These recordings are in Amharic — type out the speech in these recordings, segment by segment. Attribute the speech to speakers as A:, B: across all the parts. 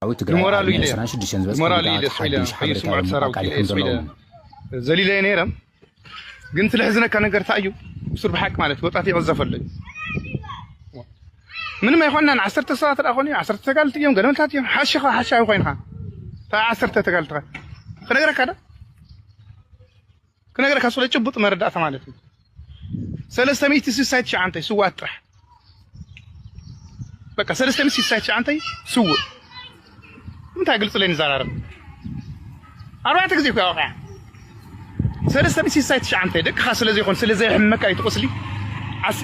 A: أو تقرأ
B: مورالو يلي سمعت سراوي يلي زليلة نيرم قلت لحزنا كان نقر تأيو بصير بحق مالت وطاتي عزف اللي من ما يخوننا عصرت الصلاة الأخوانية عصرت تقالت يوم قالوا تاتي حاشا وخينها عصرت تقالت خنا نقرأ كذا كنا نقرأ كسولة شبط مرد ثمانية سلسة ميتي سايت شعنتي سوات رح بقى سلسة ميتي سايت شعنتي سو متى قلت لي نزار أروح تكذب يا أخي سلسة ميتي سايت شعنتي دك خاص لزي يكون سلسة حمك أي تقصلي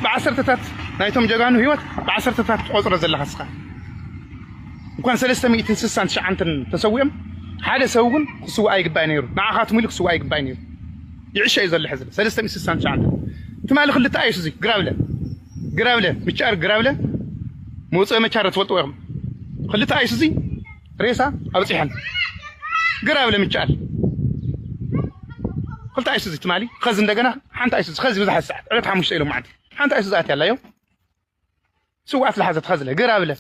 B: بعصر تتات نايتهم جاكانو هيوت بعصر تتات قصر زل خسخة وكان سلسة ميتي سايت شعنتي تسويهم حدا سوون سو أي قبانيرو مع خاتم لك سو أي قبانيرو يعيش أي زل حزب سلسة ميتي سايت شعنتي تمالي خلي تأيش زي قراولة متشار قراولة موصى متشار تفوتوهم خلي تأيش زي ريسا أبصيحن قراولة متشار خلي تأيش زي تمالي خزن دقنا حنت أيش خزن بزح الساعة عرفت حمش إلهم معدي حنت أيش زي يلا يوم سوات لحظة خزلة قراولة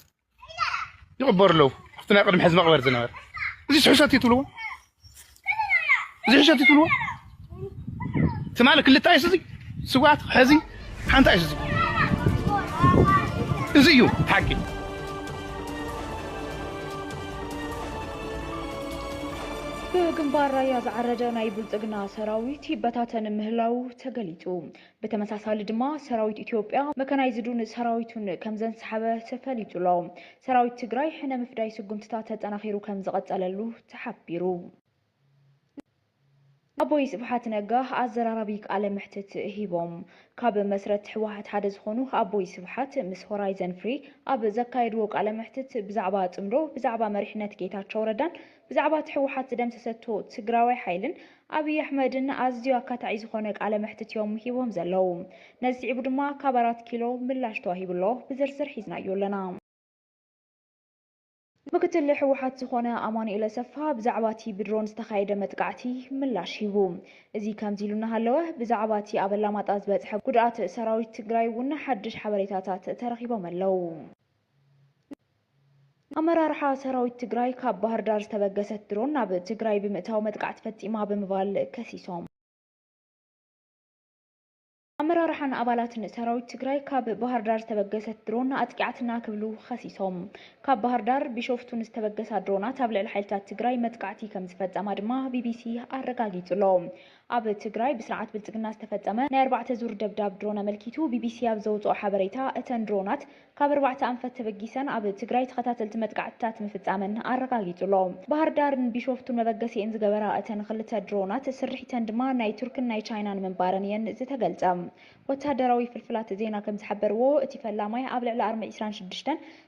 B: يغبر له اختنا قدم حزم غير زنار زي حشاتي تلوه تمالي كل تأيش زي سوات حزي حنت أيش زيو حقي
C: بجنبار رايا زعرجة نايبل تجنا سراويت بتاتن مهلاو تجليتو بتمساسال دما سراويت إثيوبيا مكان يزيدون سراويتون كم زن سحبة سفليتو لهم سراويت تجراي حنا مفداي سجون تتاتت أنا خيرو كم زغت على تحبيرو أبوي سبحات نجاه أزراربيك على محتت هيبوم كاب مسرت حواحت حدث خونو أبوي سبحات مس هورايزن فري أب زكايد وق على محتت بزعبات أمرو بزعبة مريحنات كيتات شوردان بزعبات حواحت دم تستو تجراوي حيلن أبي أحمدن أزديو كتعيز خونك على محتت يوم هيبوم زلوم نزعي بدما كبرات كيلو ملاش توهيب الله بزرسر حيزنا يولنا مكتل حوحات زخونة أمان إلى سفها بزعباتي بدرون استخايدة متقعتي ملاش هيبوم إزي كام زيلونا هلوه بزعباتي أبلامات أزبات حب قدرات سراوي تقراي ونا حدش حبريتاتات ترخيبا ملو أمرا رحا سراوي تقراي كاب بحر دار استبقست درون ناب تقراي بمئتاو متقعت فتيما بمبال كسيسوم أمرا رحنا أبالات سراويت تجراي كاب بحر دار استبقست درون أتقعتنا كبلو خسيسهم كاب بحر دار بشوفتون استبقست درونات تابع الحيلتات تجراي متقعتي كم زفت أمادما BBC أرقاقيت لهم أب تجراي بسرعة بالتقنا استفت أما نير زور دبداب درونا ملكيتو BBC أبزوت أو حبريتا أتن درونات كاب 4 أنفت تبقيسان أب تجراي تقتاتل متقعتات مفت أمن أرقاقيت لهم بحر دار بشوفتون مبقسي إنز جبرا أتن خلت درونات سرحتن دما ناي تركن ناي تشاينان من بارنيان زتقلت وتهدراوي في الفلات زينا كم تحبروا اتفلاماي قبل على 4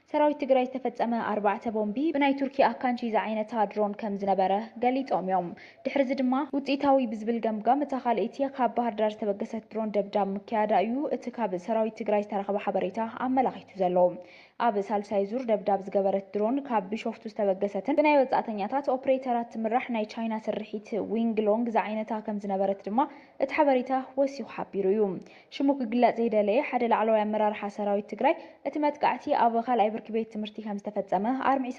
C: سراويت تجراي تفتأم 4 بومبي بناي تركي أكانشي زعينة درون كم زنبره قاليت يوم دحرز دما وتيتاوي بزبل جمجم تخال إتيا كاب بحر دار تبقست درون دبدام مكيادا أيو اتكاب سراويت تجراي ترخب حبريتا عملاقيتو زلوم أب سالساي زور دبداب زجبرت درون كاب بشوفتو استبقستن بناي وزعتنياتات أوبريترات مرح ناي تشاينا سرحيت وينج لونج زعينة كم زنبرت دما اتحبريتا وسيو حبيرو يوم شموك قلات زيدا لي حد العلوية مرار حسراويت تجراي اتمت قعتي أبو خال عبرك بيت تمرتي كم استفتزمه 4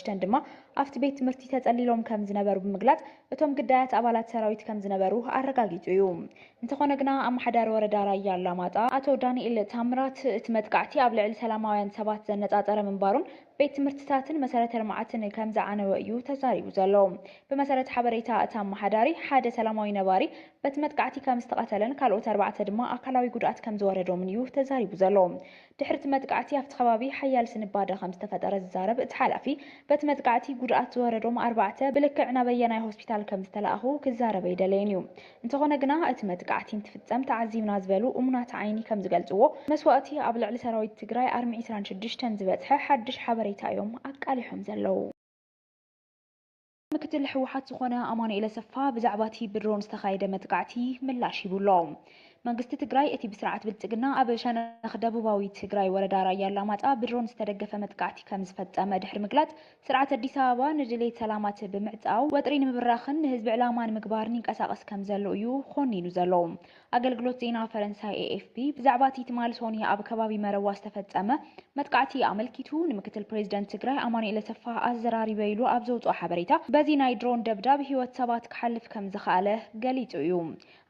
C: دما أفت بيت تمرتي تتقلي لهم كم زنبرو بمقلات اتوم قدات أبالات سراويت كم زنبرو أرقاقيتو يوم انتخونا قنا أم حدار وردا رايا اللاماتا أتو داني إلا تامرات اتمت قعتي أبلع السلاماوين سبات زنت أطر من بارون بيت مرتساتن مسألة المعتن كم زعنا وأيو تزاري وزلهم بمسألة حبريتا أتام حداري حادة سلاماوي نباري بتمت قعتي كم استقتلن كالوت 4 دما أكلاوي قدرات كم زوردو من يو تزاري وزلهم دحرت متقعتي أفت خبابي حيال سنبادة 5 تفتر الزارب اتحالفي بتمت قعتي قدرات زوردو 4 بلكعنا بيناي هوسبيتال كم استلاقو كزارب يدلينيو انتغونا قنا اتمت قعتي متفتزم تعزيم نازبلو أمنات عيني كم زقلتوو مسوقتي أبلع لسراويت تجراي 4 زبتها حدش حبريتا يوم أكاليهم زلو مكتل حوحات زخونة أمان إلى سفا بزعباتي برون استخايدة متقعتي ملاشي بولوم መንግስቲ ትግራይ እቲ ብስርዓት ብልጽግና ኣብ ሸነኽ ደቡባዊ ትግራይ ወረዳ ራያ አላማጣ ብድሮን ዝተደገፈ መጥቃዕቲ ከም ዝፈጸመ ድሕሪ ምግላጽ ስርዓት አዲስ አበባ ንድሌት ሰላማት ብምዕጻው ወጥሪ ንምብራኽን ንህዝቢ ዕላማ ንምግባርን ይንቀሳቐስ ከም ዘሎ እዩ ኾኒኑ ዘሎ። አገልግሎት ዜና ፈረንሳይ AFP ብዛዕባ እቲ ትማል ሶኒ ኣብ ከባቢ መረዋ ዝተፈጸመ መጥቃዕቲ ኣመልኪቱ ንምክትል ፕሬዝደንት ትግራይ ኣማኑኤል አሰፋ ኣዘራሪበ ኢሉ ኣብ ዘውፅኦ ሓበሬታ በዚ ናይ ድሮን ደብዳብ ህይወት ሰባት ክሓልፍ ከም ዝኽኣለ ገሊጹ እዩ።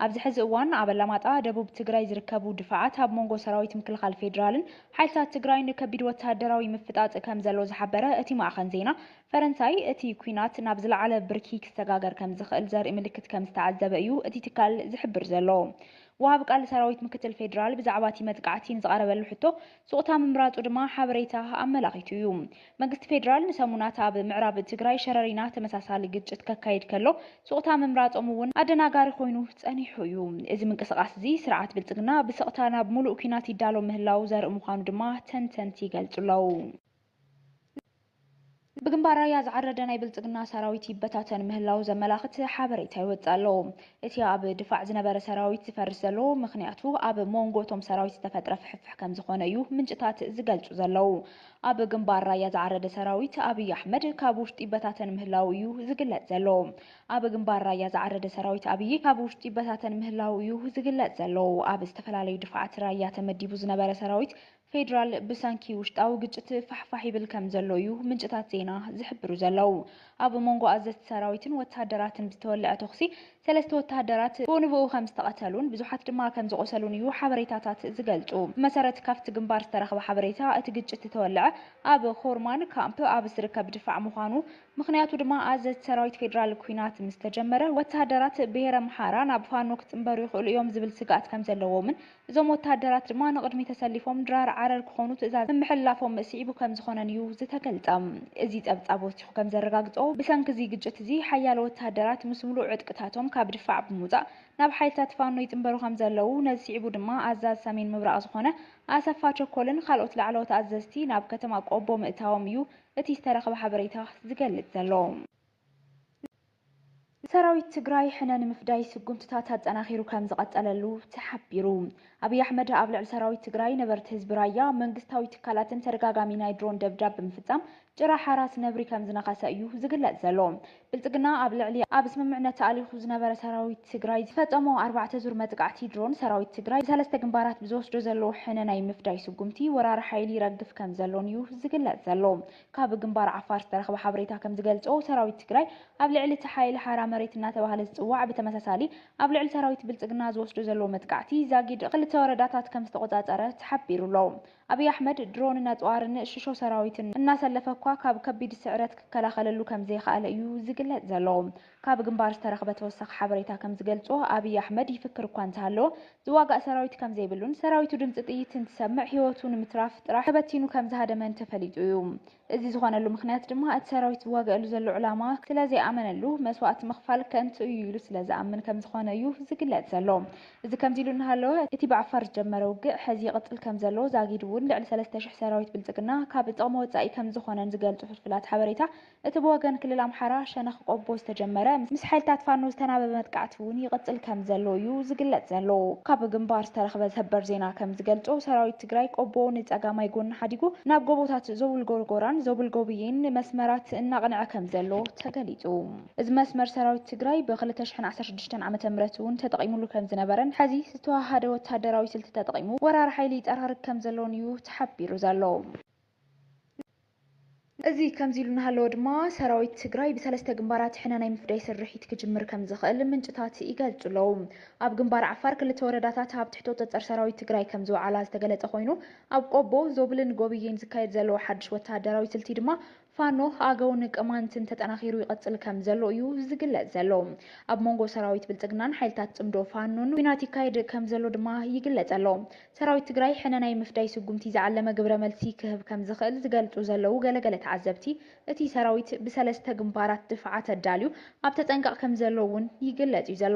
C: ኣብዚ ሕዚ እዋን ኣብ አላማጣ ደቡብ ትግራይ ዝርከቡ ድፋዓት ኣብ መንጎ ሰራዊት ምክልኻል ፌደራልን ሓይልታት ትግራይ ንከቢድ ወተሃደራዊ ምፍጣጥ ከም ዘሎ ዝሓበረ እቲ ማዕኸን ዜና ፈረንሳይ እቲ ኩናት ናብ ዝለዓለ ብርኪ ክሰጋገር ከም ዝኽእል ዘርኢ ምልክት ከም ዝተዓዘበ እዩ እቲ ትካል ዝሕብር ዘሎ። ወሃብ ቃል ሰራዊት ምክትል ፌደራል ብዛዕባ እቲ መጥቃዕቲ ንዝቐረበሉ ሕቶ ስቕታ ምምራፁ ድማ ሓበሬታ ኣመላኺቱ እዩ። መንግስቲ ፌደራል ንሰሙናት ኣብ ምዕራብ ትግራይ ሸረሪና ተመሳሳሊ ግጭት ከካይድ ከሎ ስቕታ ምምራፆም እውን ኣደናጋሪ ኮይኑ ጸኒሑ እዩ። እዚ ምንቅስቓስ እዚ ስርዓት ብልጽግና ብስቕታ ናብ ሙሉእ ኩናት ይዳሎ ምህላው ዘርኢ ምዃኑ ድማ ተንተንቲ ይገልጹ ኣለዉ። ብግንባር ራያ ዝዓረደ ናይ ብልጽግና ሰራዊት ይበታተን ምህላው ዘመላኽት ሓበሬታ ይወጽእ ኣሎ። እቲ ኣብ ድፋዕ ዝነበረ ሰራዊት ዝፈርስ ዘሎ ምኽንያቱ ኣብ መንጎ እቶም ሰራዊት ዝተፈጥረ ፍሕፍሕ ከም ዝኾነ እዩ ምንጭታት ዝገልጹ ዘለው። ኣብ ግንባር ራያ ዝዓረደ ሰራዊት ኣብይ ኣሕመድ ካብ ውሽጢ ይበታተን ምህላው እዩ ዝግለጽ ዘሎ። ኣብ ግንባር ራያ ዝዓረደ ሰራዊት ኣብይ ካብ ውሽጢ ይበታተን ምህላው እዩ ዝግለጽ ዘሎ። ኣብ ዝተፈላለዩ ድፋዓት ራያ ተመዲቡ ዝነበረ ሰራዊት ፌደራል ብሰንኪ ውሽጣዊ ግጭት ፋሕፋሕ ይብል ከም ዘሎ እዩ ምንጭታት ዜና ዝሕብሩ ዘለው። ኣብ መንጎ ኣዘዝቲ ሰራዊትን ወተሃደራትን ዝተወልዐ ተኽሲ 3 ወተሃደራት ብንብኡ ከም ዝተቐተሉን ብዙሓት ድማ ከም ዝቆሰሉን እዩ ሓበሬታታት ዝገልጹ። ብመሰረት ካብቲ ግንባር ዝተረኸበ ሓበሬታ እቲ ግጭት ዝተወልዐ ኣብ ኾርማን ካምፕ ኣብ ዝርከብ ድፋዕ ምዃኑ ምኽንያቱ ድማ ኣዘዝቲ ሰራዊት ፌደራል ኩናት ምስ ተጀመረ ወተሃደራት ብሄረ ኣምሓራ ናብ ፋኖ ክጽምበሩ ይኽእሉ እዮም ዝብል ስጋት ከም ዘለዎምን እዞም ወተሃደራት ድማ ንቅድሚ ተሰሊፎም ድራር ዓረር ክኾኑ ትእዛዝ ምሕላፎም ስዒቡ ከም ዝኾነን እዩ ዝተገልጸ። እዚ ጸብጻብ ወሲኹ ከም ዘረጋግጾ ብሰንኪ እዚ ግጭት እዚ ሓያሎ ወተሃደራት ምስ ሙሉእ ዕጥቅታቶም ካብ ድፋዕ ብምውጻእ ናብ ሓይልታት ፋኖ ይጽምበሩ ከም ዘለዉ ነዚ ስዒቡ ድማ ኣዛዝ ሰሜን ምብራቕ ዝኾነ ኣሰፋ ቸኮልን ካልኦት ላዕለዎት ኣዘዝቲ ናብ ከተማ ቆቦ ምእታዎም እዩ እቲ ዝተረኸበ ሓበሬታ ዝገልጽ ዘሎ። ሰራዊት ትግራይ ሕነን ምፍዳይ ስጉምትታት ኣጠናኺሩ ከም ዝቐጸለሉ ተሓቢሩ። ኣብይ ኣሕመድ ኣብ ልዕሊ ሰራዊት ትግራይ ነበርቲ ህዝቢ ራያ መንግስታዊ ትካላትን ተደጋጋሚ ናይ ድሮን ደብዳብ ብምፍጻም ጭራ ሓራስ ነብሪ ከም ዝነኸሰ እዩ ዝግለጽ ዘሎ። ብልጽግና ኣብ ልዕሊ ኣብ ስምምዕነት ተኣሊኹ ዝነበረ ሰራዊት ትግራይ ዝፈጸሞ 4 ዙር መጥቃዕቲ ድሮን ሰራዊት ትግራይ ብሰለስተ ግንባራት ብዝወስዶ ዘሎ ሕነ ናይ ምፍዳይ ስጉምቲ ወራሪ ሓይሊ ይረግፍ ከም ዘሎን እዩ ዝግለጽ ዘሎ። ካብ ግንባር ዓፋር ዝተረኸበ ሓበሬታ ከም ዝገልጾ ሰራዊት ትግራይ ኣብ ልዕሊ እቲ ሓይሊ ሓራ መሬት እናተባህለ ዝጽዋዕ ብተመሳሳሊ ኣብ ልዕሊ ሰራዊት ብልጽግና ዝወስዶ ዘሎ መጥቃዕቲ ዛጊድ ክልተ ወረዳታት ከም ዝተቆጻጸረ ተሓቢሩ ኣሎ። ኣብይ ኣሕመድ ድሮን ነጽዋርን ሽሾ ሰራዊትን እናሰለፈ እኳ ካብ ከቢድ ስዕረት ክከላኸለሉ ከም ዘይኽኣለ እዩ ዝግለጽ ዘሎ። ካብ ግንባር ዝተረኸበ ተወሳኺ ሓበሬታ ከም ዝገልጾ ኣብይ ኣሕመድ ይፍክር እኳ እንተሃለወ ዝዋጋእ ሰራዊት ከም ዘይብሉን ሰራዊቱ ድምፂ ጥይት እንትሰምዕ ህይወቱ ንምትራፍ ጥራሕ ተበቲኑ ከም ዝሃደመን ተፈሊጡ እዩ። እዚ ዝኾነሉ ምክንያት ድማ እቲ ሰራዊት ዝዋገአሉ ዘሎ ዕላማ ስለዘይኣመነሉ መስዋዕቲ ምኽፋል ከንቱ እዩ ኢሉ ስለዝኣምን ከም ዝኾነ እዩ ዝግለጽ ዘሎ። እዚ ከምዚ ኢሉ እናሃለወ እቲ ብዓፋር ዝጀመረ ውግእ ሕዚ ይቕጽል ከም ዘሎ ዛጊድ እውን ልዕሊ 3000 ሰራዊት ብልጽግና ካብ ጥቕሚ ወጻኢ ከም ዝኾነን ዝገልጹ ፍልፍላት ሓበሬታ እቲ ብወገን ክልል ኣምሓራ ሸነኽ ቆቦ ዝተጀመረ ምስ ሓይልታት ፋኖ ዝተናበበ መጥቃዕቲ እውን ይቕጽል ከም ዘሎ እዩ ዝግለጽ ዘሎ። ካብ ግንባር ዝተረኸበ ሰበር ዜና ከም ዝገልጾ ሰራዊት ትግራይ ቆቦ ንጸጋማይ ጎኒ ሓዲጉ ናብ ጎቦታት ዞብል ጎርጎራን ዞብል ጎብዬን መስመራት እናቕንዐ ከም ዘሎ ተገሊጹ። እዚ መስመር ሰራዊት ትግራይ ብ2016 ዓ.ም እውን ተጠቒሙሉ ከም ዝነበረን ሕዚ ዝተዋሃደ ወተሃደራዊ ስልቲ ተጠቒሙ ወራሪ ሓይሊ ይጠራርግ ከም ዘሎን እዩ ተሓቢሩ ዘሎ። እዚ ከምዚ ኢሉ እናሃለወ ድማ ሰራዊት ትግራይ ብሰለስተ ግንባራት ሕነ ናይ ምፍዳይ ስርሒት ክጅምር ከም ዝኽእል ምንጭታት ይገልጹ ኣለዉ። ኣብ ግንባር ዓፋር ክልተ ወረዳታት ኣብ ትሕቲ ቁፅጥር ሰራዊት ትግራይ ከም ዝወዓላ ዝተገለጸ ኮይኑ ኣብ ቆቦ ዞብልን ጎብዬን ዝካየድ ዘሎ ሓድሽ ወተሃደራዊ ስልቲ ድማ ፋኖ ኣገውን ቅማንትን ተጠናኺሩ ይቐጽል ከም ዘሎ እዩ ዝግለጽ ዘሎ። ኣብ መንጎ ሰራዊት ብልጽግናን ሓይልታት ጽምዶ ፋኖን ኩናት ይካየድ ከም ዘሎ ድማ ይግለጽ ኣሎ። ሰራዊት ትግራይ ሕነ ናይ ምፍዳይ ስጉምቲ ዝዓለመ ግብረ መልሲ ክህብ ከም ዝኽእል ዝገልጹ ዘለው ገለገለ ተዓዘብቲ እቲ ሰራዊት ብሰለስተ ግንባራት ድፍዓት ኣዳልዩ ኣብ ተጠንቀቕ ከም ዘሎ እውን ይግለጽ እዩ ዘሎ።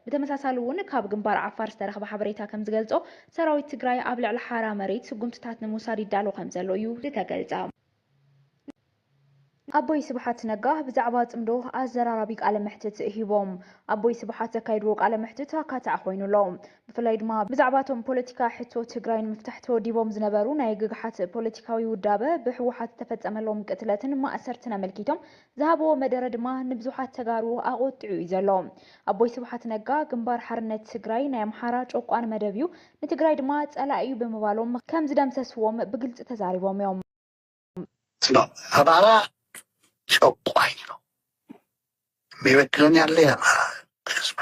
C: ብተመሳሳሊ እውን ካብ ግንባር ዓፋር ዝተረኸበ ሓበሬታ ከም ዝገልጾ ሰራዊት ትግራይ ኣብ ልዕሊ ሓራ መሬት ስጉምትታት ንምውሳድ ይዳሎ ከም ዘሎ እዩ ዝተገልጸ። أبوي سبحات نجاه بزعبات أمدو أزرار بيك على محتت هيبوم أبوي سبحات كايدروك على محتتها كاتع خوينو لهم بفلايد ما بزعباتهم بوليتيكا حتو تجراين مفتحتو ديبوم زنبرو نايقق حات بوليتيكاوي ودابة بحوحات تفت أملهم قتلاتن ما أسرتنا ملكيتهم ذهبوا مدرد ما نبزوحات تجارو أغوت عيزلهم أبوي سبحات نجاه جنبار حرنت تجراين يا محراج أقوان مدبيو نتجرايد ما تسأل أيوب بمبالهم كم زدام تسوم بقلت تزاريبهم يوم
A: ጨቋኝ ነው የሚበክለን ያለ የአማራ ህዝብ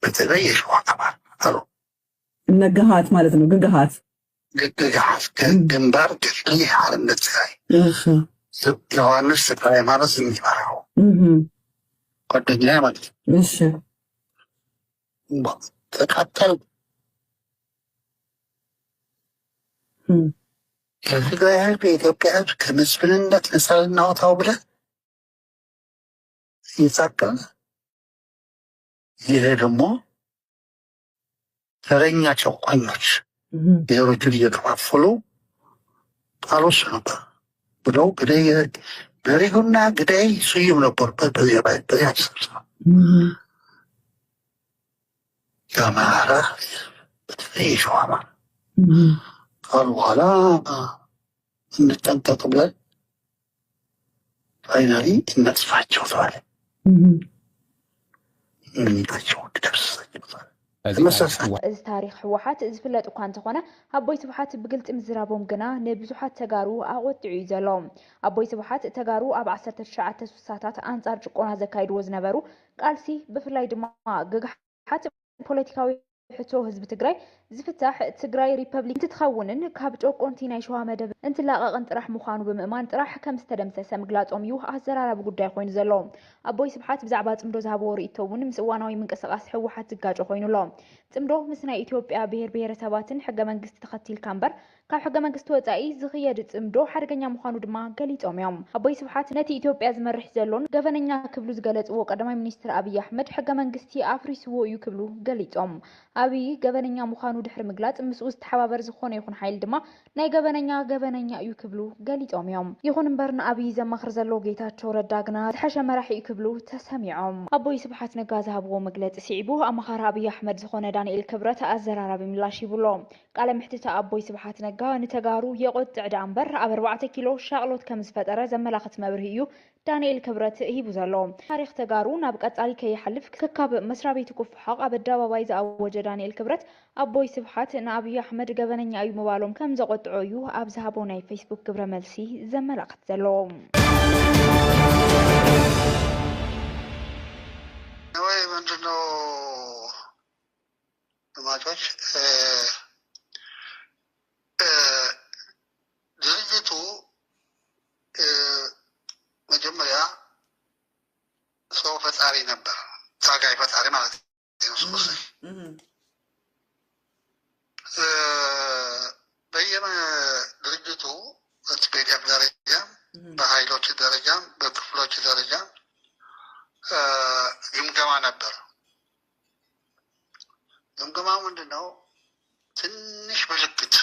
A: በተለይ የሸዋ አማራ አሉ
D: ነግሃት ማለት ነው። ግግሃት
A: ግንባር ገድል ሓርነት ትግራይ ዮሐንስ ትግራይ ማለት የሚመራው ጓደኛ ማለት ተቃጠል የትግራይ ህዝብ የኢትዮጵያ ህዝብ ከምስብንነት ነፃ ልናወጣው ብለን ይጻቀል ይሄ ደግሞ ተረኛ ጨቋኞች ብሔሮችን እየከፋፈሉ ጳውሎስ ነበር ብለው ግዳይ በሪሁና ግዳይ ስዩም ነበሩበት። በዚያ ስብሰባ የአማራ በተለይ የሸዋ አማራ ካሉ በኋላ እንጠንቀቅ ብለን ፋይናሊ እናጥፋቸው ተባለ። ምንታቸው ደርሰሳቸው
C: እዚ ታሪክ ሕወሓት ዝፍለጥ እኳ እንተኾነ ኣቦይ ስብሓት ብግልፂ ምዝራቦም ግና ንብዙሓት ተጋሩ ኣቆጢዑ እዩ ዘሎ። ኣቦይ ስብሓት ተጋሩ ኣብ 1960ታት ኣንጻር ጭቆና ዘካይድዎ ዝነበሩ ቃልሲ ብፍላይ ድማ ግግሓት ፖለቲካዊ ሕቶ ህዝቢ ትግራይ ዝፍታሕ ትግራይ ሪፐብሊክ እንትትኸውንን ካብ ጨቆንቲ ናይ ሸዋ መደብ እንትላቐቕን ጥራሕ ምዃኑ ብምእማን ጥራሕ ከም ዝተደምሰሰ ምግላጾም እዩ ኣዘራራቢ ጉዳይ ኮይኑ ዘሎ። ኣቦይ ስብሓት ብዛዕባ ጽምዶ ዝሃብዎ ርእቶ እውን ምስ እዋናዊ ምንቅስቓስ ሕወሓት ዝጋጮ ኮይኑሎ ጽምዶ ምስ ናይ ኢትዮጵያ ብሔር ብሔረሰባትን ሕገ መንግስቲ ተኸቲልካ እምበር ካብ ሕገ መንግስቲ ወፃኢ ዝኽየድ ጽምዶ ሓደገኛ ምዃኑ ድማ ገሊጾም እዮም። ኣቦይ ስብሓት ነቲ ኢትዮጵያ ዝመርሕ ዘሎን ገበነኛ ክብሉ ዝገለጽዎ ቀዳማይ ሚኒስትር ኣብይ ኣሕመድ ሕገ መንግስቲ ኣፍሪስዎ እዩ ክብሉ ገሊጾም። ኣብይ ገበነኛ ምዃኑ ድሕሪ ምግላጽ ምስኡ ዝተሓባበር ዝኾነ ይኹን ሓይል ድማ ናይ ገበነኛ እዩ ክብሉ ገሊጾም እዮም። ይኹን እምበር ንኣብይ ዘማኽር ዘሎ ጌታቸው ረዳ ግና ዝሓሸ መራሒ እዩ ክብሉ ተሰሚዖም። ኣቦይ ስብሓት ነጋ ዝሃብዎ መግለፂ ስዒቡ ኣማኻሪ ኣብይ ኣሕመድ ዝኾነ ዳንኤል ክብረት ኣዘራራቢ ምላሽ ይብሎ። ቃለ ምሕትታ ኣቦይ ስብሓት ነጋ ንተጋሩ የቆጥዕ ዳ እምበር ኣብ 4 ኪሎ ሻቅሎት ከም ዝፈጠረ ዘመላኽት መብርሂ እዩ ዳንኤል ክብረት ሂቡ ዘሎ። ታሪክ ተጋሩ ናብ ቀጻሊ ከይሓልፍ ክካብ መስሪያ ቤቱ ክፍሓቕ ኣብ ኣደባባይ ዝኣወጀ ዳንኤል ክብረት ኣቦይ ስብሓት ንኣብይ ኣሕመድ ገበነኛ እዩ ምባሎም ከም ዘቆጥዖ እዩ ኣብ ዝሃቦ ናይ ፌስቡክ ግብረ መልሲ ዘመላኽት ዘሎ።
A: ወይ ምንድነው ልማቶች ድርጅቱ መጀመሪያ ሰው ፈጣሪ ነበር፣ ታጋይ ፈጣሪ ማለት ነው። በየድርጅቱ በስፔዲያም ደረጃ በኃይሎች ደረጃ በክፍሎች ደረጃ ግምገማ ነበር። ግምገማው ምንድነው? ትንሽ ምልክት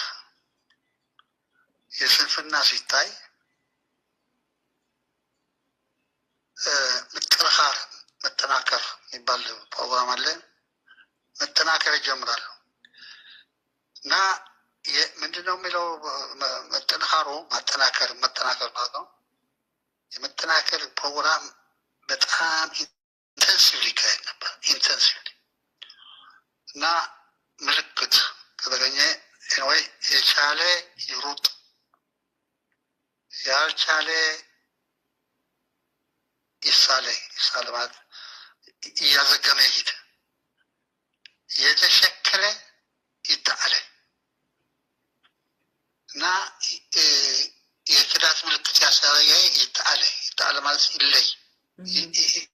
A: የስንፍና ሲታይ መጠናከር የሚባል ፕሮግራም አለ። መጠናከር ይጀምራሉ እና ምንድነው የሚለው ማጠናከር ማለት ነው። የመጠናከር ፕሮግራም በጣም ኢንተንሲቭሊ ይካሄድ ነበር። እና ምልክት ከተገኘ ወይ የቻለ ይሩጥ፣ ያልቻለ ይሳለ ማለት እያዘገመ ይሄድ፣ የተሸከለ ይጣለ እና የክዳት ምልክት ያሳየ ይጣለ ማለት ይለይ፣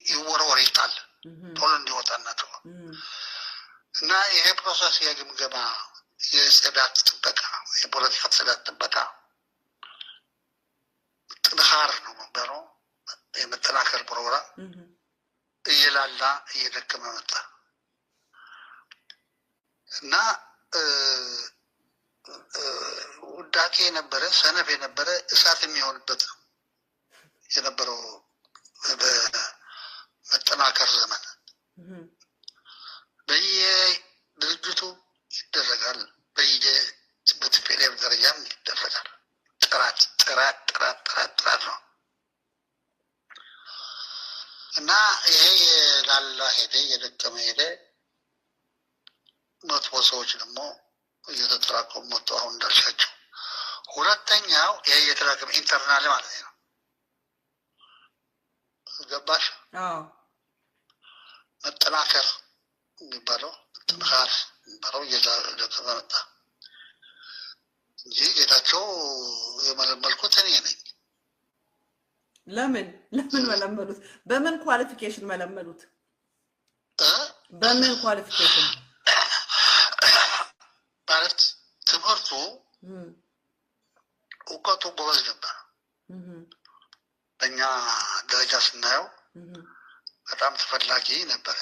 A: ይወረወር፣ ይጣል ቶሎ እንዲወጣና ተው እና ይሄ ፕሮሰስ የግምገማ የጽዳት ጥበቃ፣ የፖለቲካ ጽዳት ጥበቃ ጥንካሬ ነው የሚባለው። የመጠናከር ፕሮግራም እየላላ እየደከመ መጣ እና ውዳቄ የነበረ ሰነፍ የነበረ እሳት የሚሆንበት የነበረው በመጠናከር ዘመን በየድርጅቱ ይደረጋል፣ በቲፒኤልኤፍ ደረጃም ይደረጋል። ጥራት ነው እና ይሄ ላላ ሄደ እየደከመ ሄደ። መጥፎ ሰዎች ደግሞ እየተጠራቀሙ መጡ። አሁን እንዳልሻቸው ሁለተኛው ይሄ እየተራከመ ኢንተርናል ማለት ነው። ገባሽ? መጠናከር የሚባለው ጥንካሬ የሚባለው እየደከመ መጣ እንጂ ጌታቸው የመለመልኩት እኔ ነኝ።
D: ለምን መለመሉት? በምን ኳሊፊኬሽን መለመሉት? በምን ኳሊፊኬሽን
A: ማለት ትምህርቱ እውቀቱ ጎበዝ ነበር። በእኛ ደረጃ ስናየው በጣም ተፈላጊ ነበረ።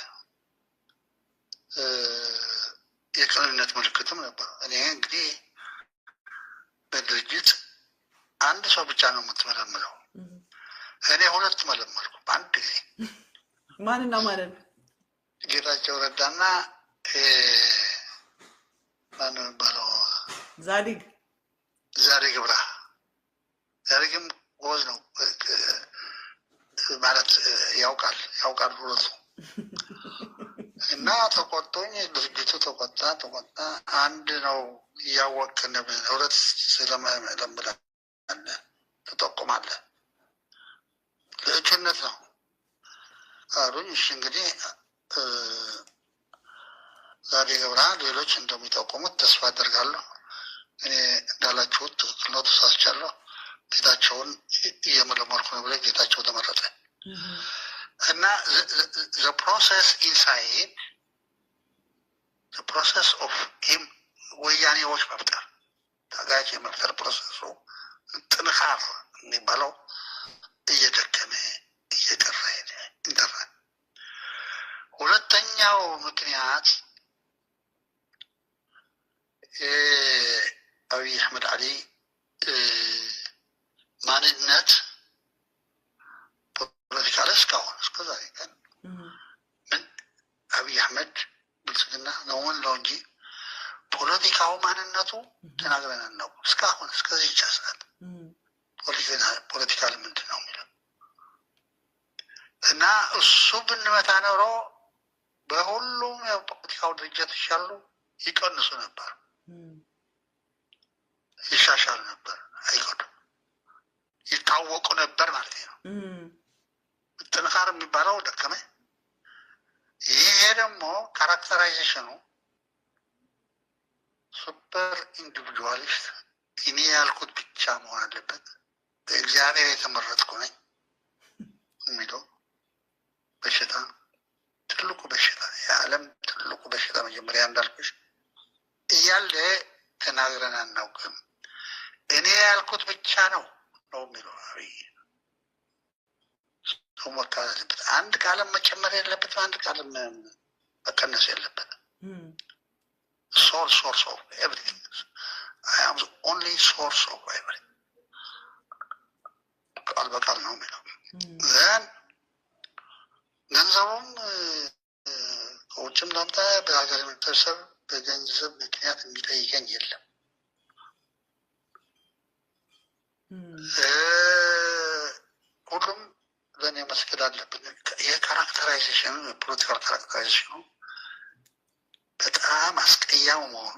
A: የቅንነት ምልክትም ነበር። እኔ እንግዲህ በድርጅት አንድ ሰው ብቻ ነው የምትመለምለው። እኔ ሁለት መለመልኩ በአንድ ጊዜ።
D: ማንና ማለት?
A: ጌታቸው ረዳና ማን ነው የሚባለው? ዛዲግ ብራ። ዛዲግም ጎበዝ ነው ማለት ያውቃል ሁለቱ። እና ተቆጦኝ፣ ድርጅቱ ተቆጣ። አንድ ነው እያወቅ ህብረት ስለመለምዳለ ትጠቁማለህ፣ ለእጩነት ነው አሉኝ። እሺ እንግዲህ ዛሬ ገብራ ሌሎች እንደሚጠቁሙት ተስፋ አደርጋለሁ። እኔ እንዳላችሁት ትክክል ነው፣ ተሳስቻለሁ። ጌታቸውን እየመለመልኩ ነው ብለ ጌታቸው ተመረጠ እና the process inside the process of him ወያኔዎች መፍጠር ታጋጅ የመፍጠር ፕሮሰሱ ጥንካሬ የሚባለው እየደከመ እየቀረ ሄደ። ኢንተርናል ሁለተኛው ምክንያት አብይ አህመድ አሊ ማንነት ፖለቲካ ላይ እስካሁን እስከዛሬ ቀን ምን አብይ አህመድ ብልጽግና ነውን ነው እንጂ ፖለቲካው ማንነቱ ተናግረን ነው እስካሁን እስከዚህ ይቻላል። ፖለቲካል ምንድን ነው የሚለው እና እሱ ብንመታ ኖሮ በሁሉም የፖለቲካው ድርጅቶች ያሉ ይቀንሱ ነበር፣ ይሻሻል ነበር፣ አይጎዱም፣ ይታወቁ ነበር ማለት ነው። ጥንካሬ የሚባለው ደከመ። ይሄ ደግሞ ካራክተራይዜሽኑ ሱፐር ኢንዲቪጁዋሊስት፣ እኔ ያልኩት ብቻ መሆን አለበት፣ በእግዚአብሔር የተመረጥኩ ነኝ የሚለው በሽታ፣ ትልቁ በሽታ፣ የዓለም ትልቁ በሽታ መጀመሪያ እንዳልኩሽ እያለ ተናግረን አናውቅም። እኔ ያልኩት ብቻ ነው የሚለው አብይ። ሰው መካል አለበት። አንድ ቃልም መጨመር የለበትም፣ አንድ ቃልም መቀነስ የለበትም። source of everything. I am the only source of everything. ቃል በቃል ነው የሚለው። ዘን ገንዘቡም ከውጭም ላምጣ በሀገር የሚደርሰብ በገንዘብ ምክንያት የሚጠይቀኝ የለም። ሁሉም ለእኔ መስገድ አለብን። ይህ ካራክተራይዜሽን ፖለቲካል ካራክተራይዜሽኑ በጣም አስቀያሙ መሆኑ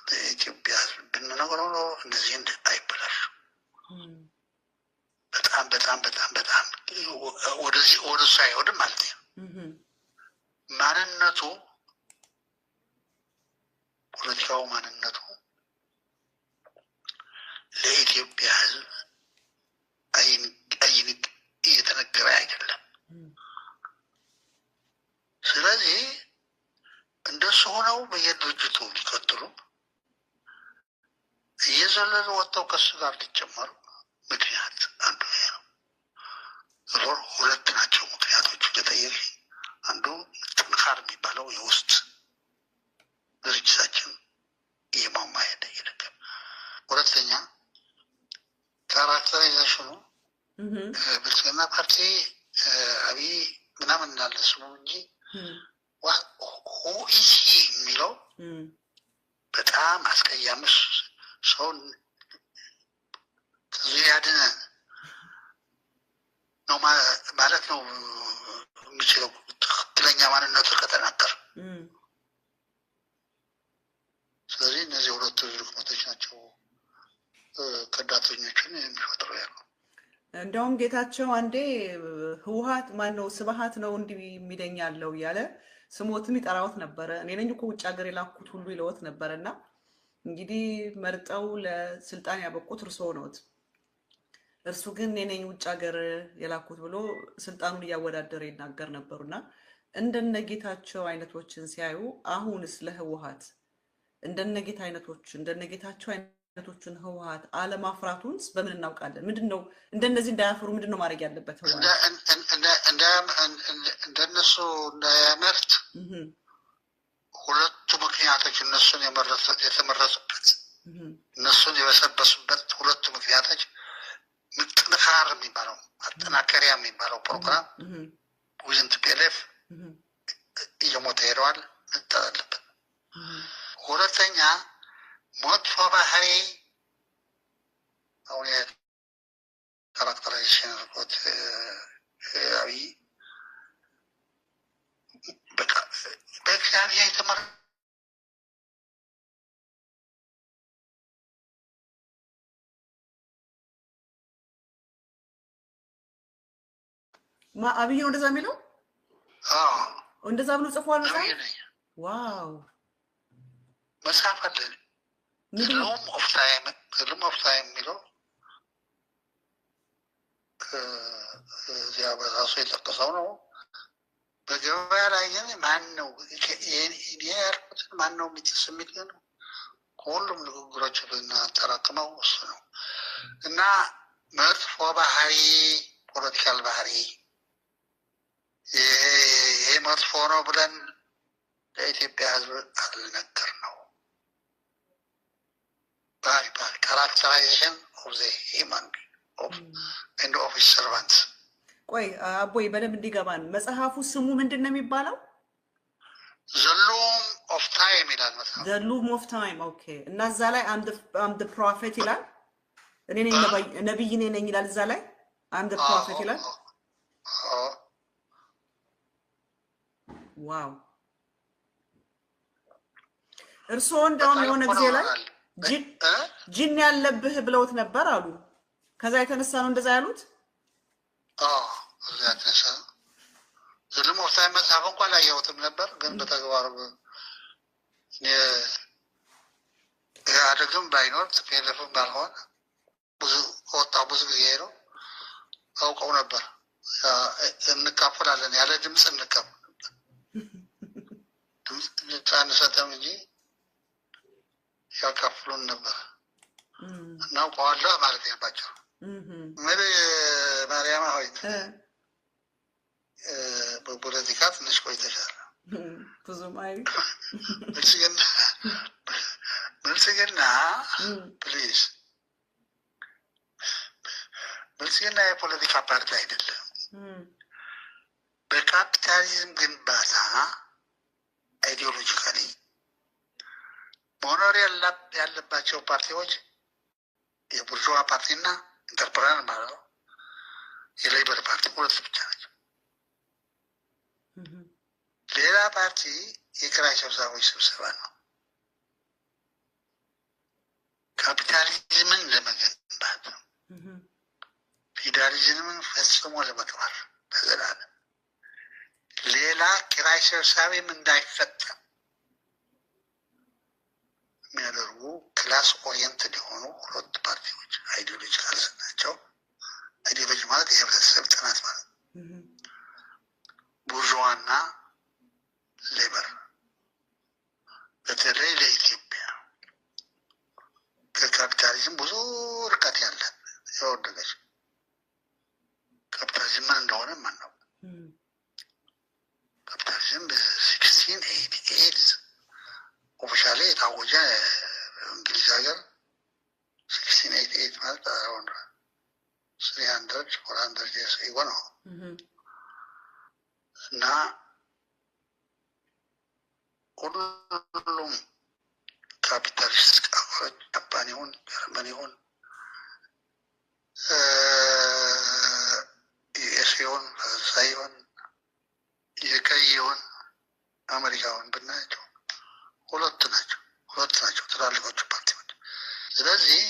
A: ለኢትዮጵያ ሕዝብ ብንነግረው ነው እነዚህ አይበላሹ። በጣም በጣም በጣም በጣም ወደዚህ ወደሱ አይወድም ማለት ነው። ማንነቱ ፖለቲካው ማንነቱ ለኢትዮጵያ ሕዝብ እየተነገረ አይደለም። ስለዚህ እንደሱ ሆነው በየድርጅቱ ሊቀጥሉ እየዘለሉ ወጥተው ከሱ ጋር ሊጨመሩ ምክንያት አንዱ ነው። ሁለት ናቸው ምክንያቶቹ ለጠየቅ። አንዱ ጥንካሬ የሚባለው የውስጥ ድርጅታችን የማማየት እየደገም፣ ሁለተኛ ካራክተራይዜሽኑ ብልጽግና ፓርቲ አብይ ምናምን እንዳለ ስሙ እንጂ ሆኢሲ የሚለው በጣም አስቀያሚ ሰውን ያድነ ነው ማለት ነው የሚችለው ትክክለኛ ማንነቱ ከተናገር። ስለዚህ እነዚህ ሁለቱ ድክመቶች ናቸው ከዳተኞቹን የሚፈጥሩ ያለው።
D: እንደውም ጌታቸው አንዴ ህወሓት ማነው ስብሃት ነው እንዲህ የሚለኝ ያለው እያለ ስሞትም ይጠራውት ነበረ። እኔ ነኝ እኮ ውጭ ሀገር የላኩት ሁሉ ይለውት ነበረና እንግዲህ መርጠው ለስልጣን ያበቁት እርስዎ ነዎት። እርሱ ግን እኔ ነኝ ውጭ ሀገር የላኩት ብሎ ስልጣኑን እያወዳደረ ይናገር ነበሩና እንደነ ጌታቸው አይነቶችን ሲያዩ አሁንስ ለህወሓት እንደነ ጌታቸው አይነቶችን ህወሓት አለማፍራቱንስ በምን እናውቃለን? ምንድነው እንደነዚህ እንዳያፍሩ ምንድነው ማድረግ ያለበት?
A: እንደነሱ እንዳያመርት ሁለቱ ምክንያቶች እነሱን የተመረጡበት እነሱን የበሰበሱበት ሁለቱ ምክንያቶች ምጥንካር የሚባለው አጠናከሪያ የሚባለው ፕሮግራም ዊዝን ቲፒኤልኤፍ እየሞተ ሄደዋል። መጣል አለበት። ሁለተኛ መጥፎ ባህሪ አሁን ካራክተራይዜሽን ሪፖርት አብይ በእግዚአብሔር የተመራ
D: አብይ ነው እንደዛ የሚለው? እንደዛ ብሎ ጽፏል መጽሐፍ። ዋው
A: መጽሐፍ አለ ሉም ኦፍ ታይም የሚለው እዚያ በራሱ የጠቀሰው ነው። በገበያ ላይ ግን ማን ነው ያልኩትን ማን ነው የሚጥስ የሚል ነው። ከሁሉም ንግግሮች ብናጠራቅመው እሱ ነው እና መጥፎ ባህሪ ፖለቲካል ባህሪ ይሄ መጥፎ ነው ብለን ለኢትዮጵያ ሕዝብ አልነገር ነው። ካራክተራይዜሽን ኦፍ ዘ ሂውማን ኤንድ ኦፍ ሂዝ ሰርቫንትስ።
D: ቆይ አቦይ በደንብ እንዲገባን መጽሐፉ ስሙ ምንድን ነው የሚባለው?
A: ዘ ሉም ኦፍ ታይም ይላል መጽሐፉ።
D: ዘ ሉም ኦፍ ታይም ኦኬ። እና እዛ ላይ አም ዘ ፕሮፌት ይላል። እኔ ነኝ ነብይ ነኝ ይላል እዛ ላይ አም ዘ ፕሮፌት ይላል። ዋው እርስዎ እንደውም የሆነ ጊዜ ላይ ጅን ያለብህ ብለውት ነበር አሉ። ከዛ የተነሳ ነው እንደዛ ያሉት?
A: እዛ የተነሳ ዝልም ወፍታዊ መጽሐፍ እንኳን አላየሁትም ነበር፣ ግን በተግባር ኢህአዴግም ባይኖር ቲፒኤልኤፍም ባልሆን ከወጣሁ ብዙ ጊዜ ሄደው አውቀው ነበር። እንካፈላለን ያለ ድምፅ እንካፈል ድምፅ አንሰጥም እንጂ ያካፍሉን ነበር። እናውቀዋለሁ ማለት ያባቸው ምን ማርያም ሆይ በፖለቲካ ትንሽ ቆይተሻል።
D: ብዙም አይ
A: ብልጽግና ፕሊዝ ብልጽግና የፖለቲካ ፓርቲ አይደለም። በካፒታሊዝም ግንባታ አይዲዮሎጂካሊ መኖር ያለባቸው ፓርቲዎች የቡርዥዋ ፓርቲና ኢንተርፕረነር ማለት ነው የሌበር ፓርቲ ሁለት ብቻ ናቸው። ሌላ ፓርቲ የኪራይ ሰብሳቢዎች ስብሰባ ነው። ካፒታሊዝምን ለመገንባት ፊውዳሊዝምን ፈጽሞ ለመቅበር ተዘላለም ሌላ ኪራይ ሰብሳቢም እንዳይፈጠር የሚያደርጉ ክላስ ኦሪየንትድ የሆኑ ሁለት ፓርቲዎች አይዲዮሎጂካል ናቸው። አይዲዮሎጂ ማለት የህብረተሰብ ጥናት ማለት ቡርዥዋና ሌበር። በተለይ ለኢትዮጵያ ከካፒታሊዝም ብዙ ርቀት ያለን የወደቀች ካፒታሊዝም ምን እንደሆነ ማነው? ካፒታሊዝም በ1688 ኦፊሻሊ የታወጀ እንግሊዝ ሀገር 1688 ማለት አራውንድ 300 400 ነው እና ሁሉም ካፒታሊስት ሀገሮች ጃፓን ይሁን ጀርመን ይሁን ዩኤስ ይሁን ፈረንሳይ ይሁን የቀይ ይሁን አሜሪካውን ብናያቸው ሁለት ናቸው ትላልቆቹ ፓርቲዎች። ስለዚህ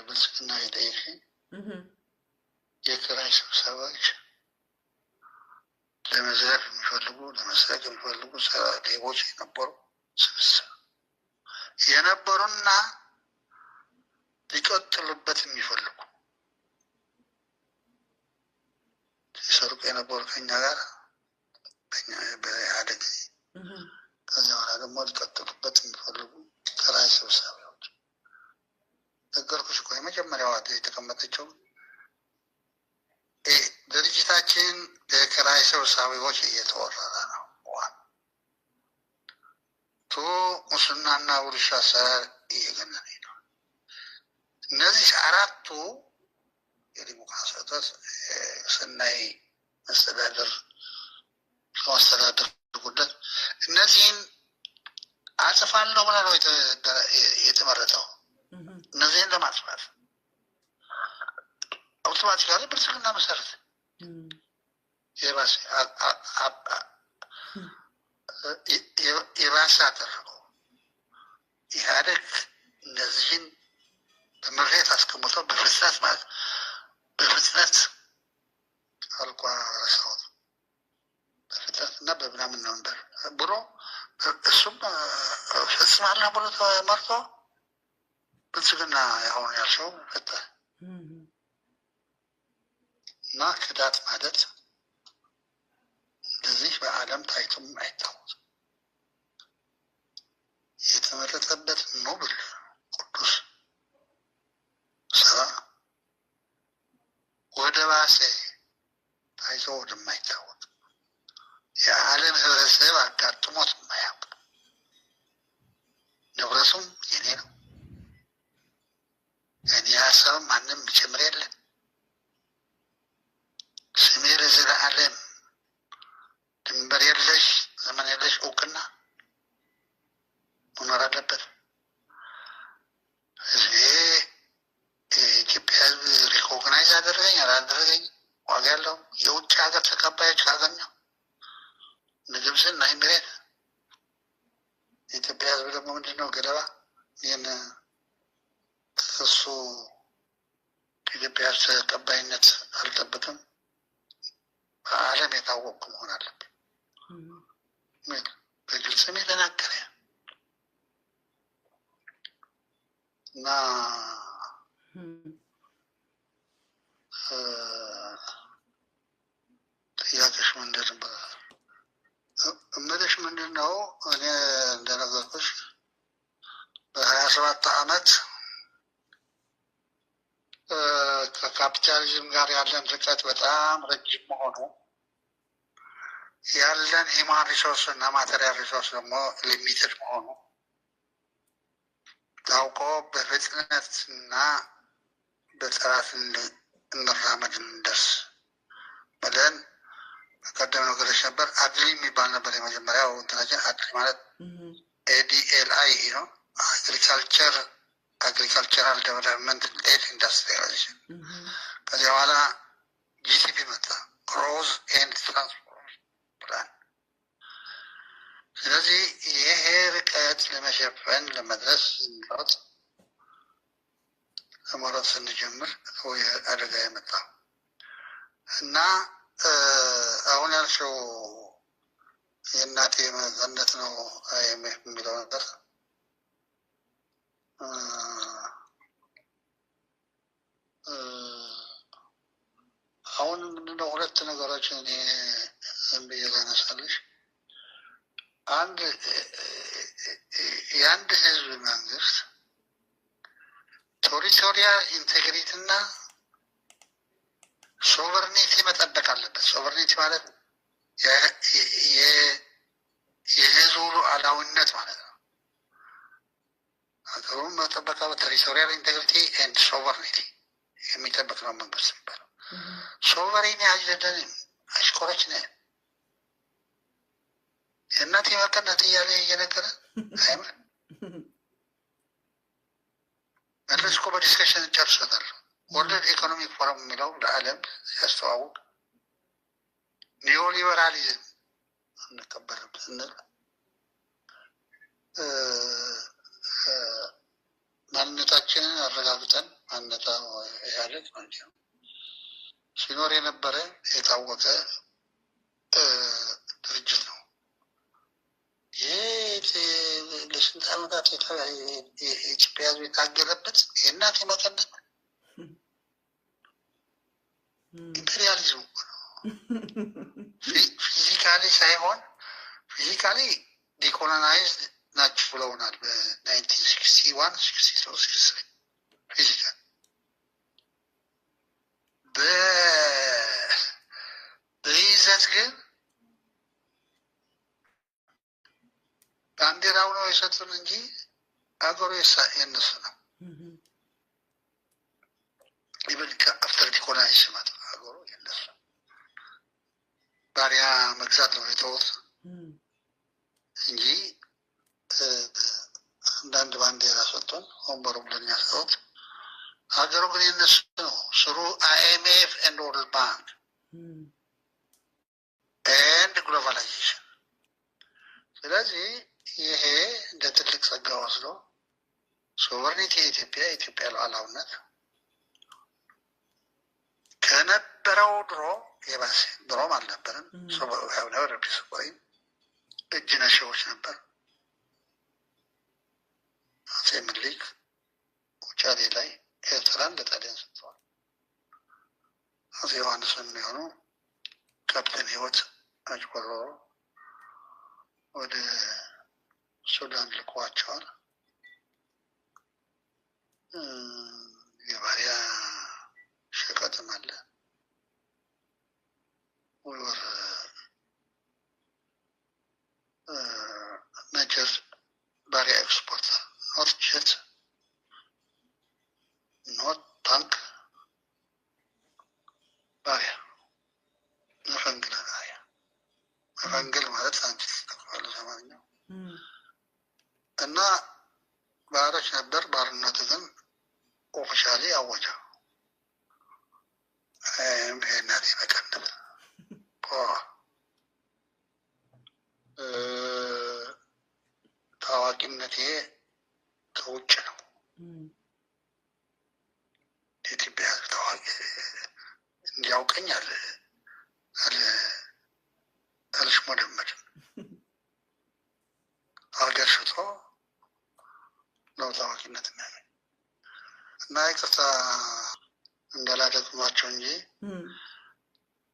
A: ብልጽግና የጠየቅ የኪራይ ስብሰባዎች ለመዝረፍ የሚፈልጉ ለመስረቅ የሚፈልጉ ሌቦች የነበሩ ስብስብ የነበሩና ሊቀጥሉበት የሚፈልጉ ሲሰርቁ የነበሩ ከኛ ጋር በኢህአዴግ ከዚያ በኋላ ደግሞ ሊቀጥሉበት የሚፈልጉ ኪራይ ሰብሳቢዎች ነገርኩሽ እኮ የመጀመሪያዋ የተቀመጠችው ድርጅታችን በኪራይ ሰብሳቢዎች እየተወረረ ነው። ሙስናና ብልሹ አሰራር እየገነነ ነው። እነዚህ አራቱ የዲሞክራሲ እጦት ስናይ መስተዳደር ጉዳይ እነዚህን አጽፋለሁ ብላ ነው የተመረጠው። እነዚህን ለማጥፋት አውቶማቲካሊ ብልጽግና መሰረት የባሰ አደረገው። ኢህአዴግ እነዚህን በምሬት አስቀምጦ በፍጥነት አልኳ ረሳሁት። በፍጥነት እና በምናምን ነበር ብሎ እሱም ፈጽማለሁ ብሎ ተመርጦ ብልጽግና ያሁን ያልሽው ፈጠ እና ክዳት ማለት እንደዚህ በዓለም ታይቶም አይታወቅም። የተመረጠበት ኖብል ቅዱስ ስራ ወደ ባሰ ታይቶ ወደማይታወቅ የዓለም ህብረተሰብ አጋጥሞት የማያውቅ ንብረቱም የኔ ነው፣ እኔ ሀሳብ ማንም ጭምር የለም፣ ስሜ ለዘለዓለም ድንበር የለሽ ዘመን የለሽ እውቅና መኖር አለበት። የኢትዮጵያ ህዝብ ሪኮግናይዝ አደረገኝ አላደረገኝ ዋጋ ያለው የውጭ ሀገር ተቀባዮች ካገኘው ንግብስን እና ኢሚሬት የኢትዮጵያ ህዝብ ደግሞ ምንድነው ገለባ ይህን ከሱ ኢትዮጵያ ተቀባይነት አልጠብቅም። በዓለም የታወቁ መሆን አለበት። በግልጽም የተናገረ እና ጥያቄሽ ምንድን እምልሽ ምንድን ነው? እኔ እንደነገርኩሽ በ27 ዓመት ከካፒታሊዝም ጋር ያለን ርቀት በጣም ረጅም መሆኑ ያለን ሂማን ሪሶርስ እና ማቴሪያል ሪሶርስ ደግሞ ሊሚትድ መሆኑ ታውቆ በፍጥነት እና በጥራት እንራመድ እንደርስ ብለን በቀደም ነገሮች ነበር። አድሊ የሚባል ነበር የመጀመሪያው እንትናችን። አድሊ ማለት ADLI ነው፣ አግሪካልቸራል ዴቨሎፕመንት ኤንድ ኢንዱስትሪያላይዜሽን። ከዚያ በኋላ GTP መጣ፣ ግሮዝ ኤንድ ትራንስፎርሜሽን ፕላን። ስለዚህ ይሄ ርቀት ለመሸፈን ለመድረስ ለመሮጥ ስንጀምር አደጋ የመጣው እና አሁን ያልሽው የእናቴ መቀነት ነው IMF የሚለው ነገር አሁን ምንድነው ሁለት ነገሮች እኔ ዝም ብዬ ላነሳልሽ። የአንድ ህዝብ መንግስት ቴሪቶሪያል ኢንቴግሪቲ እና ሶቨርኒቲ መጠበቅ አለበት። ሶቨርኒቲ ማለት የህዝቡ ሉዓላዊነት ማለት ነው። ሀገሩን መጠበቅ ቴሪቶሪ ቴሪቶሪያል ኢንቴግሪቲ ኤንድ ሶቨርኒቲ የሚጠብቅ ነው መንግስት የሚባለው። ሶቨሬን ያጅደን አሽኮረች ነ የእናት የመቀነት እያለ እየነገረ አይመን መለስ እኮ በዲስከሽን ጨርሶታል። ወርልድ ኢኮኖሚክ ፎረም የሚለው ለዓለም ሲያስተዋውቅ ኒዮሊበራሊዝም አንቀበልም ስንል ማንነታችንን አረጋግጠን ማንነታ ያለት ማለት ነው ሲኖር የነበረ የታወቀ ድርጅት ነው። ይህ ለስንት ዓመታት የኢትዮጵያ ሕዝብ የታገለበት የእናት የመቀነት ኢምፔሪያሊዝም ፊዚካሊ ሳይሆን ፊዚካሊ ዲኮሎናይዝድ ናቸው ብለውናል በ1961 63 ፊዚካል በይዘት ግን ባንዲራው ነው የሰጡን እንጂ አገሩ የነሱ ነው። ኢቨን አፍተር ዲኮሎናይዝ ሲመጣ አገሩ የነሱ ባሪያ መግዛት ነው የተውት እንጂ አንዳንድ ባንዲራ ሰጡን ወንበሩ ብለን ያሰጡት ሀገሩ ግን የነሱ ነው። ስሩ አይኤምኤፍ ኤንድ ወርልድ ባንክ ኤንድ ግሎባላይዜሽን። ስለዚህ ይሄ እንደ ትልቅ ጸጋ ወስዶ ሶቨርኒቲ የኢትዮጵያ ሉዓላዊነት ከነበረው ድሮ የባሰ ድሮም አልነበረም። ረቢስ ወይ እጅ ነሺዎች ነበር። አፄ ምኒልክ ውጫሌ ላይ ኤርትራን ለጣሊያን ሰጥተዋል። አፄ ዮሐንስን የሚሆኑ ካፕቴን ህይወት አጭበርብሮ ወደ ሱዳን ልኳቸዋል። የባሪያ ሸቀጥም አለ። ወር ሜጀር ባሪያ ኤክስፖርት ኖት ጀት ኖት ታንክ ባሪያ መፈንግል ባሪያ መፈንግል ማለት አንቺ ተጠቅሟል ሰማኛው እና ባህሮች ነበር። ባርነቱ ግን ኦፊሻሊ አወጀው። ይሄናት መቀነብ ታዋቂነቴ ከውጭ ነው። የኢትዮጵያ ታዋቂ እንዲያውቀኝ አልሽሞደመድም። ሀገር ሽጦ ነው ታዋቂነት የሚያገኝ እና ይቅርታ እንዳላደግሟቸው እንጂ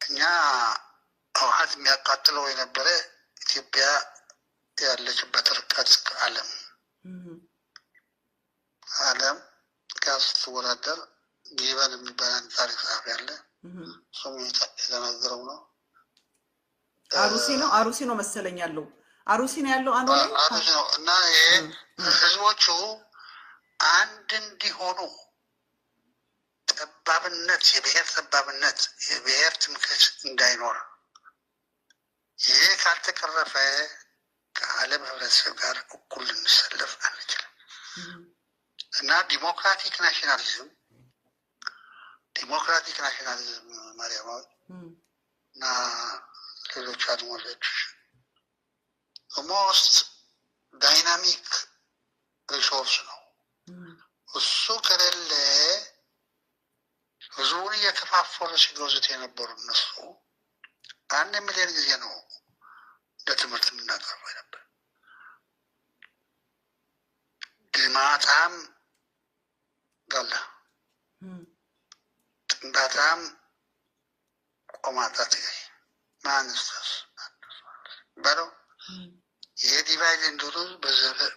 A: እኛ ህወሓት የሚያቃጥለው የነበረ ኢትዮጵያ ያለችበት ርቀት ከዓለም ጋር ስትወዳደር ጊበን የሚባል አንድ ታሪክ ጸሐፊ ያለ እሱም የተናገረው ነው።
D: አሩሲ ነው መሰለኝ ያለው አሩሲ ነው ያለው
A: አሩሲ ነው። እና ይሄ ህዝቦቹ አንድ እንዲሆኑ ጠባብነት፣ የብሔር ጠባብነት፣ የብሔር ትምክህት እንዳይኖር ይሄ ካልተቀረፈ ከዓለም ህብረተሰብ ጋር እኩል ልንሰለፍ አንችልም። እና ዲሞክራቲክ ናሽናሊዝም ማርያማዊ እና ሌሎች አድሞሎች ሞስት ዳይናሚክ ሪሶርስ ነው። እሱ ከሌለ ህዝቡን እየከፋፈሉ ሲገዙት የነበሩ እነሱ 1 ሚሊዮን ጊዜ ነው ለትምህርት የምናቀርበው ነበር። ግማታም ጋላ ጥንባታም ቆማጣት ማንስተስ ባለው ይሄ ዲቫይድ እንደሆነ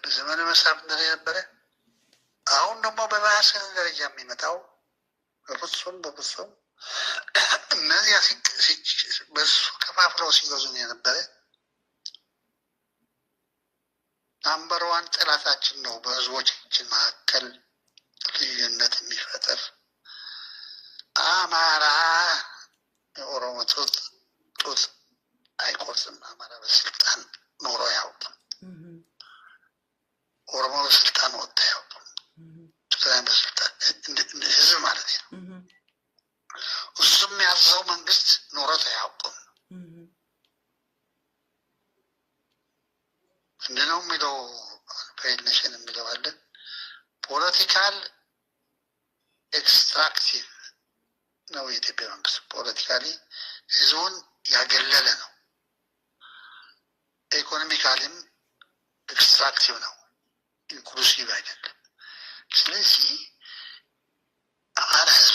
A: በዘመነ መሳፍንት ነበረ። አሁን ደግሞ በባሰ ደረጃ የሚመጣው በፍጹም እነዚያ በሱ ከፋፍለው ሲገዙን የነበረ ናምበር 1 ጠላታችን ነው። በህዝቦቻችን መካከል ልዩነት የሚፈጥር አማራ የኦሮሞ ጡት አይቆርስም። አማራ በስልጣን ኖሮ አያውቅም። ኦሮሞ በስልጣን ወጥቶ አያውቅም። ትግራይ በስልጣን ህዝብ ማለት ነው። እሱም ያዘው መንግስት ኖሮት አያውቅም። ምንድነው የሚለው ፌዴሬሽን የሚለው አለ። ፖለቲካል ኤክስትራክቲቭ ነው የኢትዮጵያ መንግስት። ፖለቲካሊ ህዝቡን ያገለለ ነው። ኢኮኖሚካሊም ኤክስትራክቲቭ ነው፣ ኢንክሉሲቭ አይደለም። ስለዚህ አማራ ህዝብ